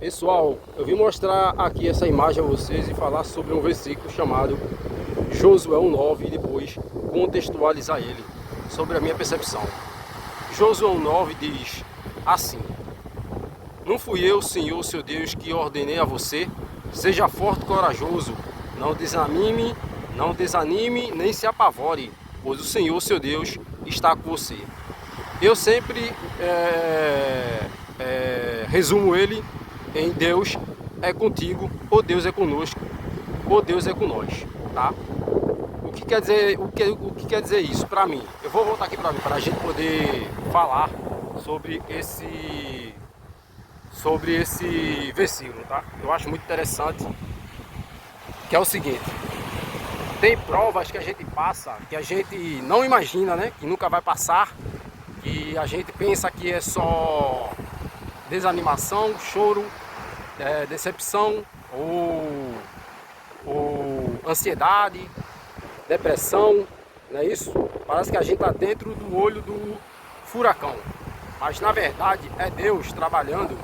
Pessoal, eu vim mostrar aqui essa imagem a vocês e falar sobre um versículo chamado Josué 1:9 e depois contextualizar ele sobre a minha percepção. Josué 1:9 diz assim: Não fui eu, Senhor, seu Deus, que ordenei a você? Seja forte e corajoso, não desanime, nem se apavore, pois o Senhor, seu Deus, está com você. Eu sempre resumo ele em Deus é contigo, ou Deus é conosco, ou Deus é com nós, tá? O que quer dizer, o que quer dizer isso para mim? Eu vou voltar aqui para mim, para a gente poder falar sobre esse versículo, tá? Eu acho muito interessante, que é o seguinte: tem provas que a gente passa, que a gente não imagina, né? Que nunca vai passar, que a gente pensa que é só desanimação, choro, decepção ou ansiedade, depressão, não é isso? Parece que a gente está dentro do olho do furacão, mas na verdade é Deus trabalhando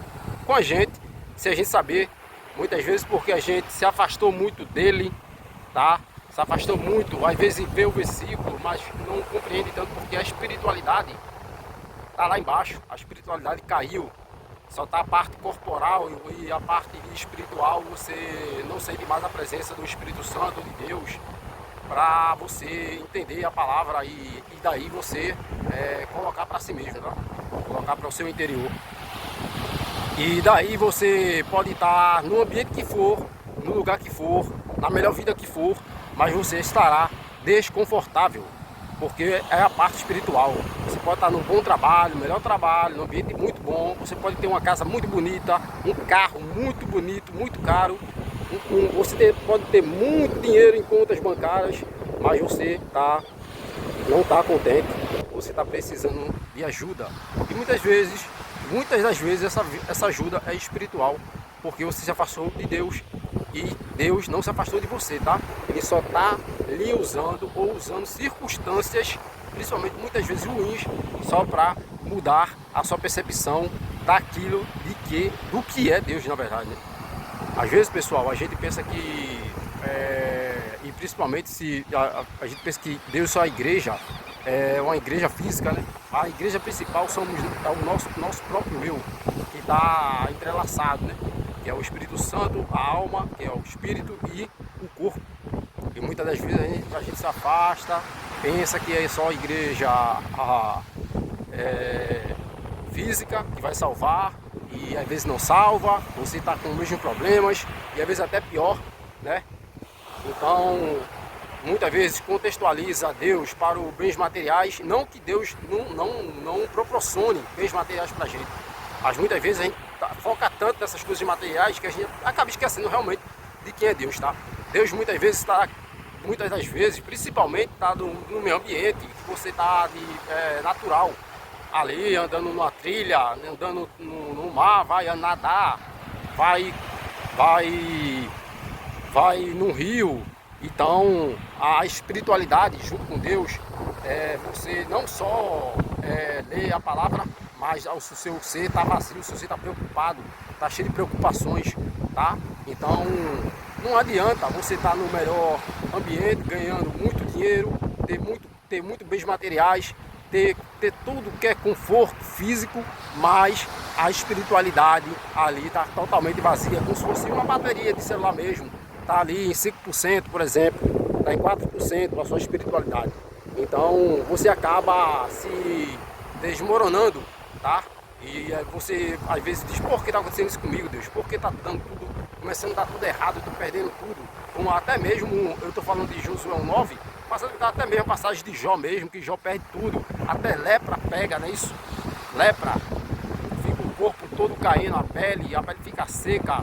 com a gente, se a gente saber, muitas vezes porque a gente se afastou muito dele, tá? Se afastou muito, às vezes vê o versículo, mas não compreende tanto porque a espiritualidade está lá embaixo, a espiritualidade caiu. Só está a parte corporal e a parte espiritual, você não sente mais a presença do Espírito Santo de Deus para você entender a palavra e daí você colocar para si mesmo, tá? Colocar para o seu interior. E daí você pode estar no ambiente que for, no lugar que for, na melhor vida que for, mas você estará desconfortável, porque é a parte espiritual. Você pode estar num bom trabalho, melhor trabalho, num ambiente muito bom, você pode ter uma casa muito bonita, um carro muito bonito, muito caro, você pode ter muito dinheiro em contas bancárias, mas você não está contente, você está precisando de ajuda. E muitas das vezes essa ajuda é espiritual, porque você se afastou de Deus e Deus não se afastou de você, tá? Ele só está lhe usando ou usando circunstâncias, principalmente muitas vezes ruins, só para mudar a sua percepção daquilo do que é Deus, na verdade, né? Às vezes, pessoal, a gente pensa que, e principalmente se a gente pensa que Deus só é a igreja, é uma igreja física, né? A igreja principal é o nosso próprio eu, que está entrelaçado, né? Que é o Espírito Santo, a alma, que é o espírito e o corpo. E muitas das vezes a gente se afasta, pensa que é só a igreja física que vai salvar, e às vezes não salva, você está com os mesmos problemas, e às vezes até pior, né? Então, muitas vezes contextualiza Deus para os bens materiais, não que Deus não proporcione bens materiais para a gente, mas muitas vezes a gente foca tanto nessas coisas materiais que a gente acaba esquecendo realmente de quem é Deus, tá? Deus muitas das vezes, principalmente está no meio ambiente, que você está natural, ali andando numa trilha, andando no mar, vai nadar, vai num rio. Então a espiritualidade junto com Deus, você não só lê a palavra, mas o seu ser está vazio, o seu ser está preocupado, está cheio de preocupações, tá? Então não adianta você estar no melhor ambiente, ganhando muito dinheiro, ter muito bens materiais, ter tudo que é conforto físico, mas a espiritualidade ali está totalmente vazia, como se fosse uma bateria de celular mesmo. Está ali em 5%, por exemplo, está em 4% a sua espiritualidade. Então você acaba se desmoronando, tá? E você às vezes diz: por que está acontecendo isso comigo, Deus? Por que está dando tudo, começando a dar tudo errado, eu estou perdendo tudo? Como até mesmo, eu estou falando de Josué 1:9, passando até mesmo a passagem de Jó mesmo, que Jó perde tudo, até lepra pega, não é isso? Lepra, fica o corpo todo caindo, a pele fica seca,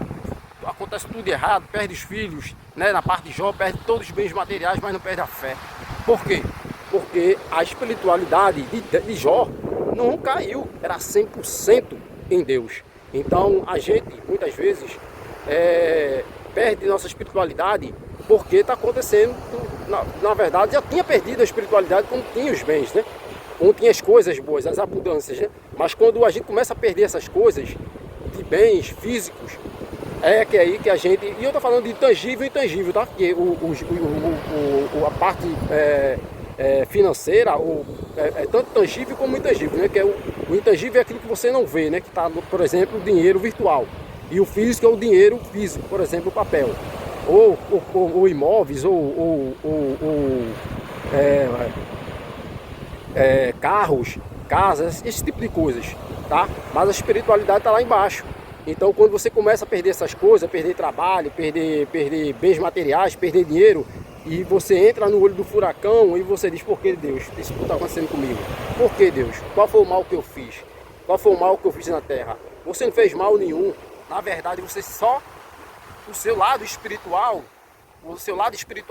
acontece tudo errado, perde os filhos, né? Na parte de Jó, perde todos os bens materiais, mas não perde a fé. Por quê? Porque a espiritualidade de Jó não caiu, era 100% em Deus. Então a gente, muitas vezes, perde nossa espiritualidade porque está acontecendo, na verdade, já tinha perdido a espiritualidade quando tinha os bens, né? Quando tinha as coisas boas, as abundâncias, né? Mas quando a gente começa a perder essas coisas, de bens físicos, é que aí que a gente... E eu tô falando de tangível e intangível, tá? Porque a parte financeira é tanto tangível como intangível, né? Que é o intangível é aquilo que você não vê, né? Que tá, por exemplo, o dinheiro virtual. E o físico é o dinheiro físico, por exemplo, o papel. Ou imóveis, carros, casas, esse tipo de coisas, tá? Mas a espiritualidade está lá embaixo. Então, quando você começa a perder essas coisas, perder trabalho, perder bens materiais, perder dinheiro, e você entra no olho do furacão e você diz: por que Deus? Isso está acontecendo comigo? Por que Deus? Qual foi o mal que eu fiz? Qual foi o mal que eu fiz na terra? Você não fez mal nenhum. Na verdade, você só... O seu lado espiritual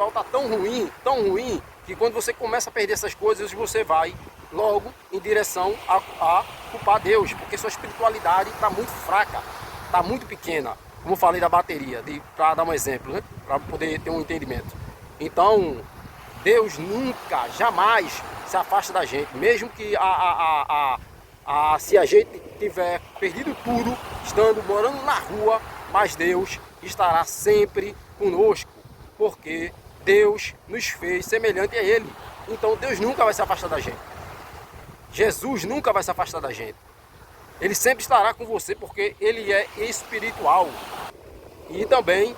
está tão ruim, que quando você começa a perder essas coisas, você vai logo em direção a culpar Deus, porque sua espiritualidade está muito fraca, está muito pequena, como eu falei da bateria, para dar um exemplo, né? Para poder ter um entendimento. Então, Deus nunca, jamais se afasta da gente, mesmo que se a gente tiver perdido tudo, morando na rua, mas Deus estará sempre conosco, porque Deus nos fez semelhante a Ele. Então Deus nunca vai se afastar da gente. Jesus nunca vai se afastar da gente. Ele sempre estará com você, porque Ele é espiritual. E também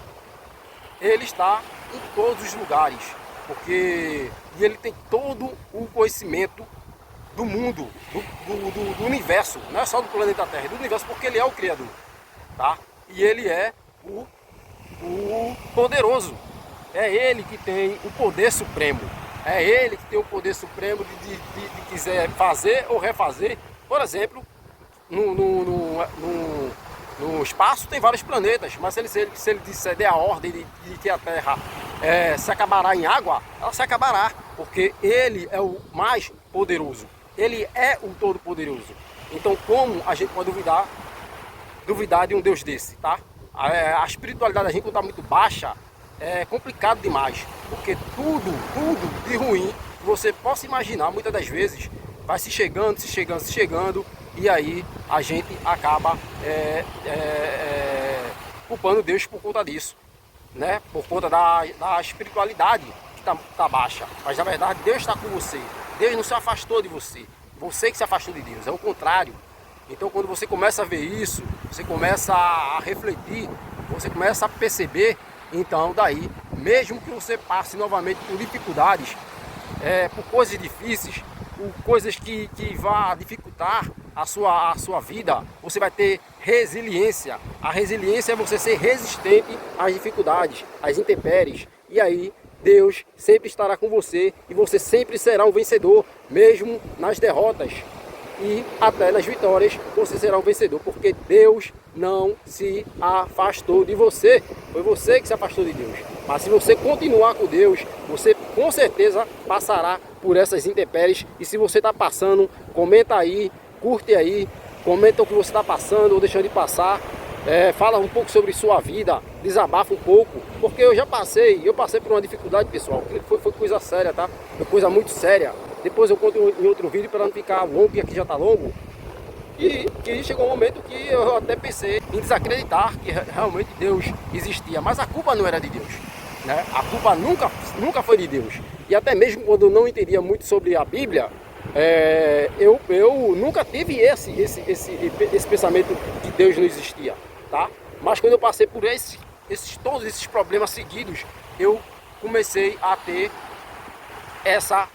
Ele está em todos os lugares, porque Ele tem todo o conhecimento do mundo, do universo, não é só do planeta Terra, é do universo, porque Ele é o Criador, tá? E Ele é o poderoso. É Ele que tem o poder supremo. É Ele que tem o poder supremo de quiser fazer ou refazer. Por exemplo, no espaço tem vários planetas, mas se ele disser, der a ordem de que a Terra se acabará em água, ela se acabará, porque Ele é o mais poderoso. Ele é o Todo-Poderoso. Então, como a gente pode duvidar de um Deus desse, tá? A espiritualidade da gente, quando está muito baixa, é complicado demais, porque tudo de ruim que você possa imaginar, muitas das vezes, vai se chegando, e aí a gente acaba culpando Deus por conta disso, né? Por conta da espiritualidade que tá baixa. Mas na verdade Deus está com você. Deus não se afastou de você. Você que se afastou de Deus, é o contrário. Então, quando você começa a ver isso, você começa a refletir, você começa a perceber, então daí, mesmo que você passe novamente por dificuldades, por coisas difíceis, por coisas que vá dificultar a sua vida, você vai ter resiliência. A resiliência é você ser resistente às dificuldades, às intempéries. E aí, Deus sempre estará com você e você sempre será um vencedor, mesmo nas derrotas. E até nas vitórias você será um vencedor, porque Deus não se afastou de você. Foi você que se afastou de Deus. Mas se você continuar com Deus, você com certeza passará por essas intempéries. E se você está passando, comenta aí, curte aí, comenta o que você está passando ou deixando de passar. Fala um pouco sobre sua vida, desabafa um pouco, porque eu passei por uma dificuldade, pessoal, que foi coisa séria, tá? Foi coisa muito séria. Depois eu conto em outro vídeo para não ficar longo, e aqui já está longo. E que chegou um momento que eu até pensei em desacreditar que realmente Deus existia, mas a culpa não era de Deus, né? A culpa nunca foi de Deus. E até mesmo quando eu não entendia muito sobre a Bíblia, eu nunca tive esse pensamento que Deus não existia, tá? Mas quando eu passei por todos esses problemas seguidos, eu comecei a ter essa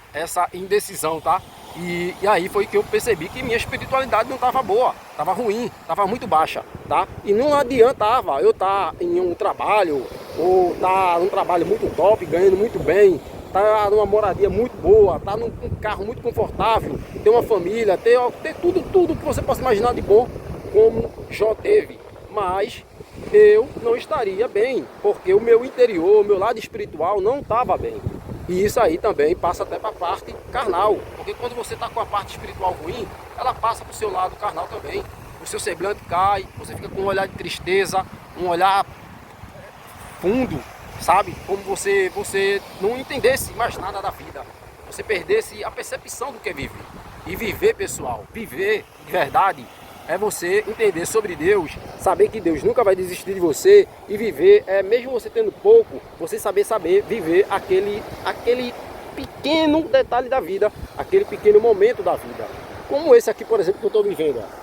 indecisão, tá? E aí foi que eu percebi que minha espiritualidade não estava boa, estava ruim, estava muito baixa, tá? E não adiantava eu estar em um trabalho, ou estar num trabalho muito top, ganhando muito bem, estar numa moradia muito boa, estar num carro muito confortável, ter uma família, ter tudo que você possa imaginar de bom, como Jó teve. Mas eu não estaria bem, porque o meu interior, o meu lado espiritual não estava bem. E isso aí também passa até para a parte carnal, porque quando você está com a parte espiritual ruim, ela passa para o seu lado carnal também. O seu semblante cai, você fica com um olhar de tristeza, um olhar fundo, sabe? Como você não entendesse mais nada da vida, você perdesse a percepção do que é viver. E viver, pessoal, viver de verdade é você entender sobre Deus, saber que Deus nunca vai desistir de você e viver, mesmo você tendo pouco, você saber viver aquele pequeno detalhe da vida, aquele pequeno momento da vida. Como esse aqui, por exemplo, que eu estou vivendo. Ó.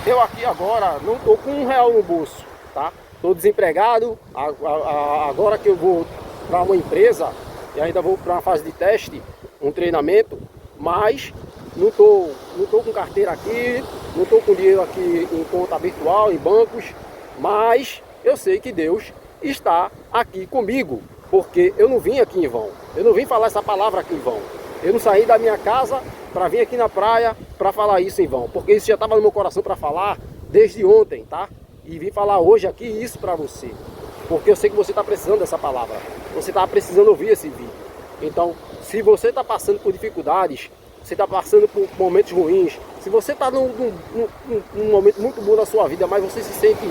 Eu aqui agora não estou com R$1 no bolso, tá? Estou desempregado, agora que eu vou para uma empresa e ainda vou para uma fase de teste, um treinamento, mas não estou com carteira aqui, não estou com dinheiro aqui em conta virtual, em bancos, mas eu sei que Deus está aqui comigo, porque eu não vim aqui em vão, eu não vim falar essa palavra aqui em vão, eu não saí da minha casa para vir aqui na praia para falar isso em vão, porque isso já estava no meu coração para falar desde ontem, tá? E vim falar hoje aqui isso para você, porque eu sei que você está precisando dessa palavra, você está precisando ouvir esse vídeo. Então, se você está passando por dificuldades, você está passando por momentos ruins, se você está num momento muito bom da sua vida, mas você se sente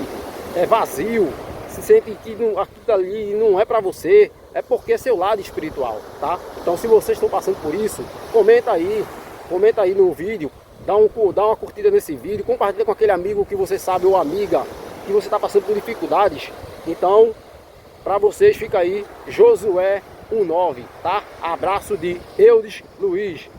vazio, se sente que aquilo ali não é para você, é porque é seu lado espiritual, tá? Então, se vocês estão passando por isso, comenta aí no vídeo, dá uma curtida nesse vídeo, compartilha com aquele amigo que você sabe ou amiga que você está passando por dificuldades. Então, para vocês fica aí Josué 1:9, tá? Abraço de Eudes Luiz.